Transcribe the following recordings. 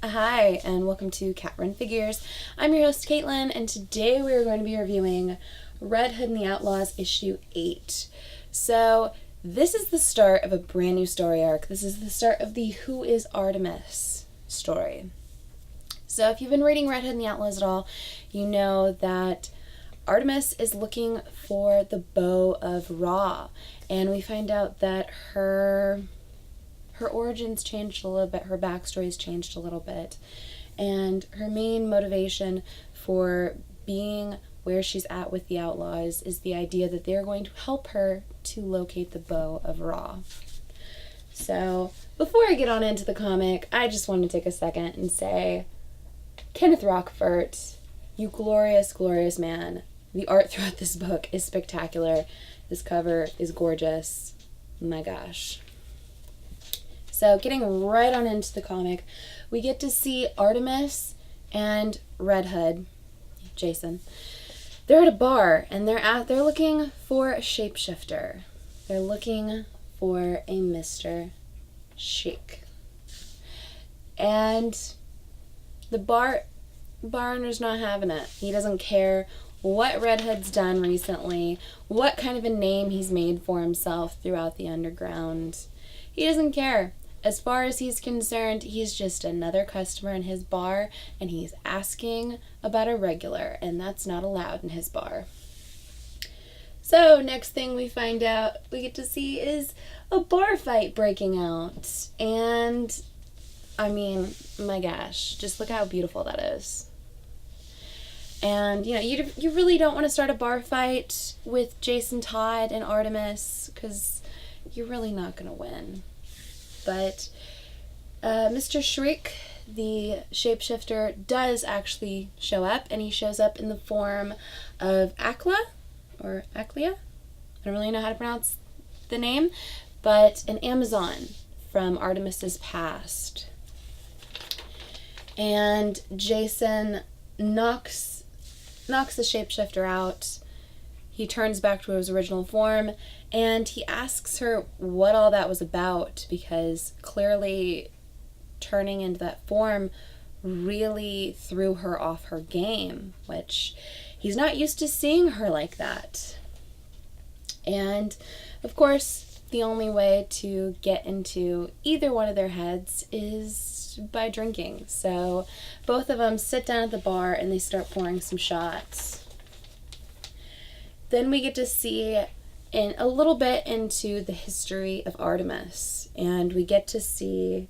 Hi, and welcome to Cat Run Figures. I'm your host, Caitlin, and today we are going to be reviewing Red Hood and the Outlaws issue 8. So, this is the start of a brand new story arc. This is the start of the Who is Artemis story. So, if you've been reading Red Hood and the Outlaws at all, you know that Artemis is looking for the bow of Ra, and we find out that her origins changed a little bit, her backstory's changed a little bit, and her main motivation for being where she's at with the Outlaws is the idea that they're going to help her to locate the bow of Ra. So, before I get on into the comic, I just want to take a second and say, Kenneth Rockfort, you glorious, glorious man. The art throughout this book is spectacular. This cover is gorgeous. My gosh. So, getting right on into the comic, we get to see Artemis and Red Hood, Jason. They're at a bar, and they're looking for a shapeshifter. They're looking for a Mr. Chic. And the bar owner's not having it. He doesn't care what Red Hood's done recently, what kind of a name he's made for himself throughout the underground. He doesn't care. As far as he's concerned, he's just another customer in his bar, and he's asking about a regular, and that's not allowed in his bar. So, next thing we find out, we get to see is a bar fight breaking out. And, I mean, my gosh, just look how beautiful that is. And, you really don't want to start a bar fight with Jason Todd and Artemis, because you're really not going to win. But Mr. Shriek, the shapeshifter, does actually show up, and he shows up in the form of Akla, or Aklia. I don't really know how to pronounce the name, but an Amazon from Artemis's past. And Jason knocks the shapeshifter out. He turns back to his original form, and he asks her what all that was about, because clearly turning into that form really threw her off her game, which he's not used to seeing her like that. And, of course, the only way to get into either one of their heads is by drinking. So both of them sit down at the bar, and they start pouring some shots. Then we get to see a little bit into the history of Artemis, and we get to see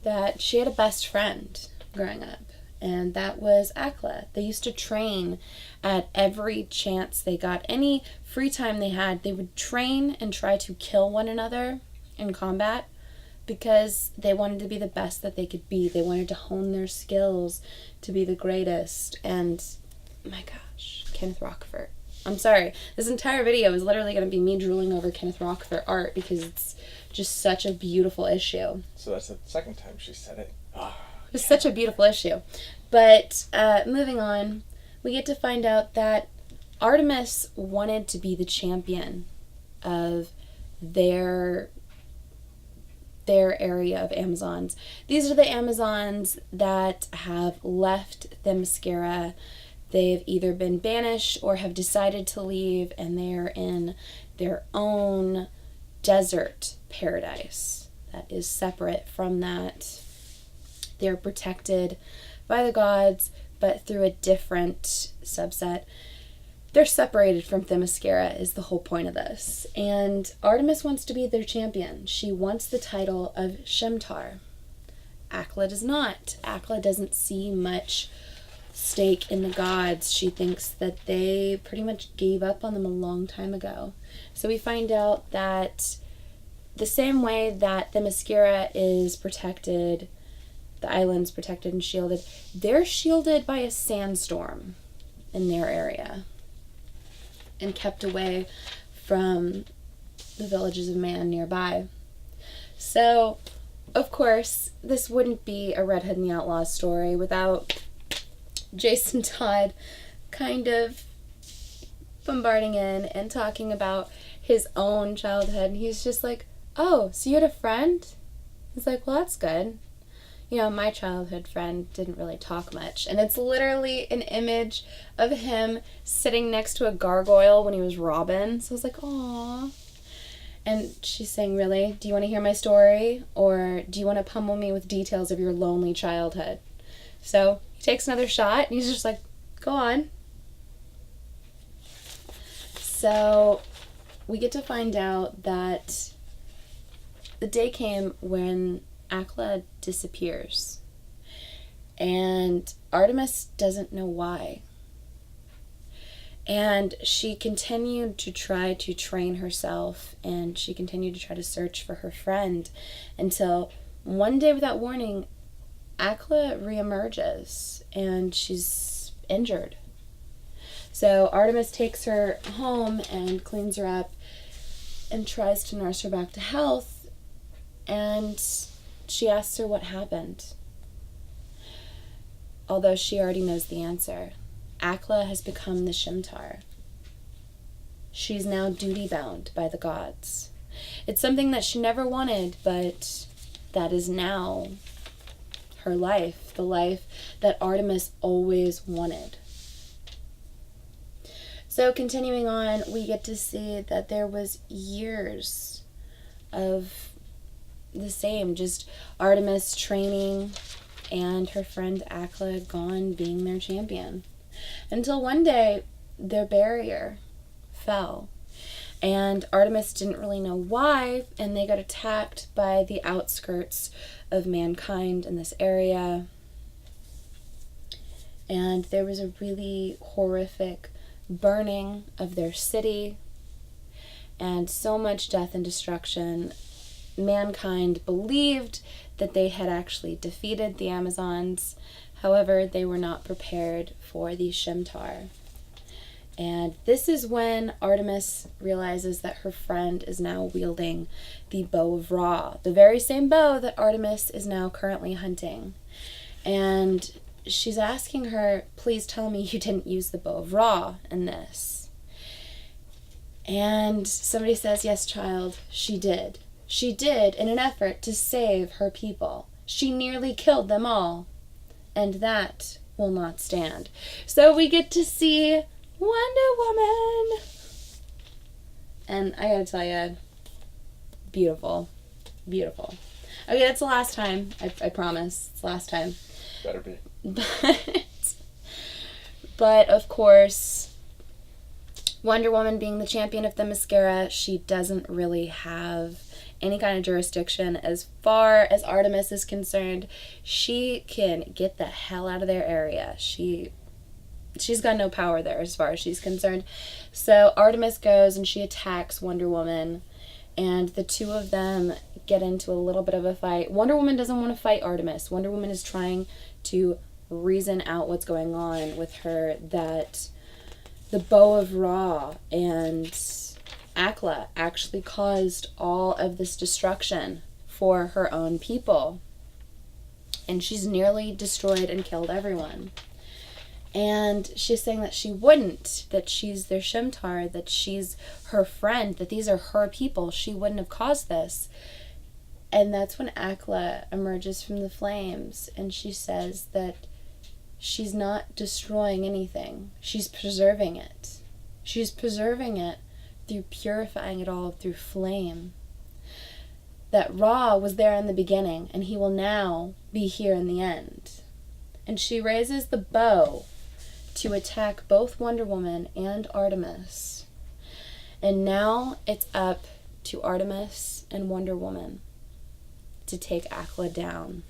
that she had a best friend growing up, and that was Akla. They used to train at every chance they got. Any free time they had, they would train and try to kill one another in combat because they wanted to be the best that they could be. They wanted to hone their skills to be the greatest, and my gosh, Kenneth Rockfort. I'm sorry, this entire video is literally going to be me drooling over Kenneth Rockfort art because it's just such a beautiful issue. So that's the second time she said it. It's such a beautiful issue. But moving on, we get to find out that Artemis wanted to be the champion of their area of Amazons. These are the Amazons that have left Themyscira. They've either been banished or have decided to leave, and they're in their own desert paradise that is separate from that. They're protected by the gods, but through a different subset. They're separated from Themyscira is the whole point of this. And Artemis wants to be their champion. She wants the title of Shemtar. Akla does not. Akla doesn't see much stake in the gods. She thinks that they pretty much gave up on them a long time ago. So we find out that the same way that Themyscira is protected, the island's protected and shielded, they're shielded by a sandstorm in their area and kept away from the villages of man nearby. So, of course, this wouldn't be a Red Hood and the Outlaws story without Jason Todd kind of bombarding in and talking about his own childhood. And he's just like, oh, so you had a friend? He's like, well, that's good. my childhood friend didn't really talk much. And it's literally an image of him sitting next to a gargoyle when he was Robin. So I was like, aww. And she's saying, really? Do you want to hear my story? Or do you want to pummel me with details of your lonely childhood? So he takes another shot, and he's just like, go on. So we get to find out that the day came when Akla disappears. And Artemis doesn't know why. And she continued to try to train herself, and she continued to try to search for her friend until one day without warning, Akla reemerges and she's injured. So Artemis takes her home and cleans her up and tries to nurse her back to health, and she asks her what happened. Although she already knows the answer. Akla has become the Shimtar. She's now duty-bound by the gods. It's something that she never wanted, but that is now her life, the life that Artemis always wanted. So continuing on, we get to see that there was years of the same, just Artemis training and her friend Akla gone being their champion. Until one day, their barrier fell. And Artemis didn't really know why, and they got attacked by the outskirts of mankind in this area. And there was a really horrific burning of their city, and so much death and destruction. Mankind believed that they had actually defeated the Amazons. However, they were not prepared for the Shimtar. And this is when Artemis realizes that her friend is now wielding the bow of Ra, the very same bow that Artemis is now currently hunting. And she's asking her, please tell me you didn't use the bow of Ra in this. And somebody says, yes, child, she did. She did in an effort to save her people. She nearly killed them all. And that will not stand. So we get to see Wonder Woman. And I gotta tell you, beautiful. Beautiful. Okay, that's the last time. I promise. It's the last time. Better be. But of course, Wonder Woman being the champion of Themyscira, she doesn't really have any kind of jurisdiction as far as Artemis is concerned. She can get the hell out of their area. She's got no power there as far as she's concerned. So Artemis goes and she attacks Wonder Woman, and the two of them get into a little bit of a fight. Wonder Woman doesn't want to fight Artemis. Wonder Woman is trying to reason out what's going on with her, that the bow of Ra and Akla actually caused all of this destruction for her own people. And she's nearly destroyed and killed everyone. And she's saying that she wouldn't, that she's their Shimtar, that she's her friend, that these are her people. She wouldn't have caused this. And that's when Akla emerges from the flames, and she says that she's not destroying anything. She's preserving it. She's preserving it through purifying it all through flame. That Ra was there in the beginning, and he will now be here in the end. And she raises the bow to attack both Wonder Woman and Artemis. And now it's up to Artemis and Wonder Woman to take Akla down.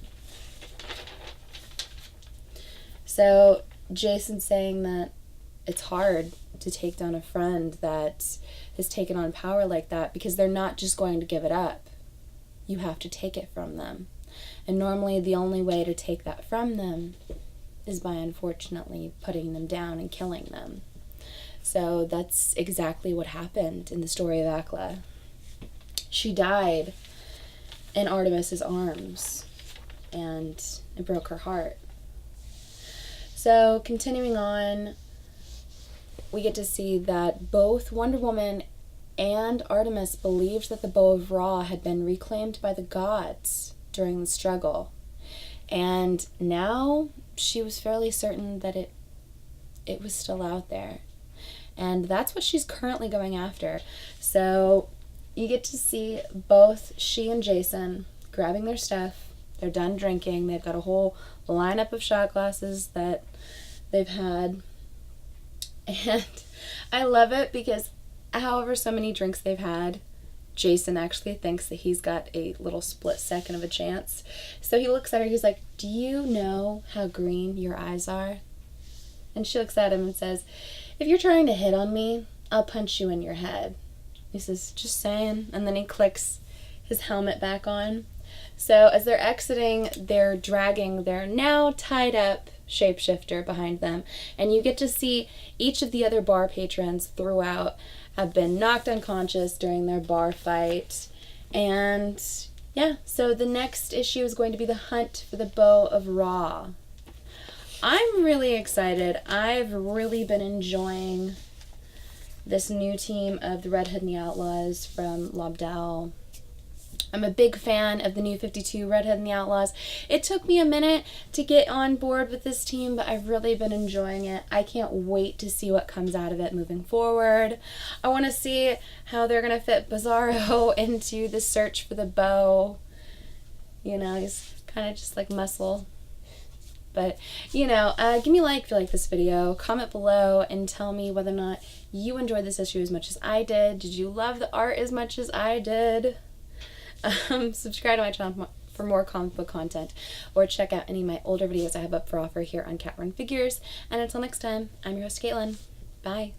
So Jason's saying that it's hard to take down a friend that has taken on power like that, because they're not just going to give it up. You have to take it from them. And normally the only way to take that from them is by, unfortunately, putting them down and killing them. So that's exactly what happened in the story of Akla. She died in Artemis's arms, and it broke her heart. So continuing on, we get to see that both Wonder Woman and Artemis believed that the bow of Ra had been reclaimed by the gods during the struggle. And now she was fairly certain that it was still out there. And that's what she's currently going after. So you get to see both she and Jason grabbing their stuff. They're done drinking. They've got a whole lineup of shot glasses that they've had. And I love it because however so many drinks they've had, Jason actually thinks that he's got a little split second of a chance. So he looks at her, he's like, "Do you know how green your eyes are?" And she looks at him and says, "If you're trying to hit on me, I'll punch you in your head." He says, "Just saying." And then he clicks his helmet back on. So as they're exiting, they're dragging their now tied up shapeshifter behind them. And you get to see each of the other bar patrons throughout have been knocked unconscious during their bar fight. And yeah, so the next issue is going to be the hunt for the Bow of Ra. I'm really excited. I've really been enjoying this new team of the Red Hood and the Outlaws from Lobdell. I'm a big fan of the new 52 Red Hood and the Outlaws. It took me a minute to get on board with this team, but I've really been enjoying it. I can't wait to see what comes out of it moving forward. I want to see how they're going to fit Bizarro into the search for the bow. You know, he's kind of just like muscle. But, you know, give me a like if you like this video. Comment below and tell me whether or not you enjoyed this issue as much as I did. Did you love the art as much as I did? Subscribe to my channel for more comic book content, or check out any of my older videos I have up for offer here on Cat Run Figures. And until next time, I'm your host, Caitlin. Bye.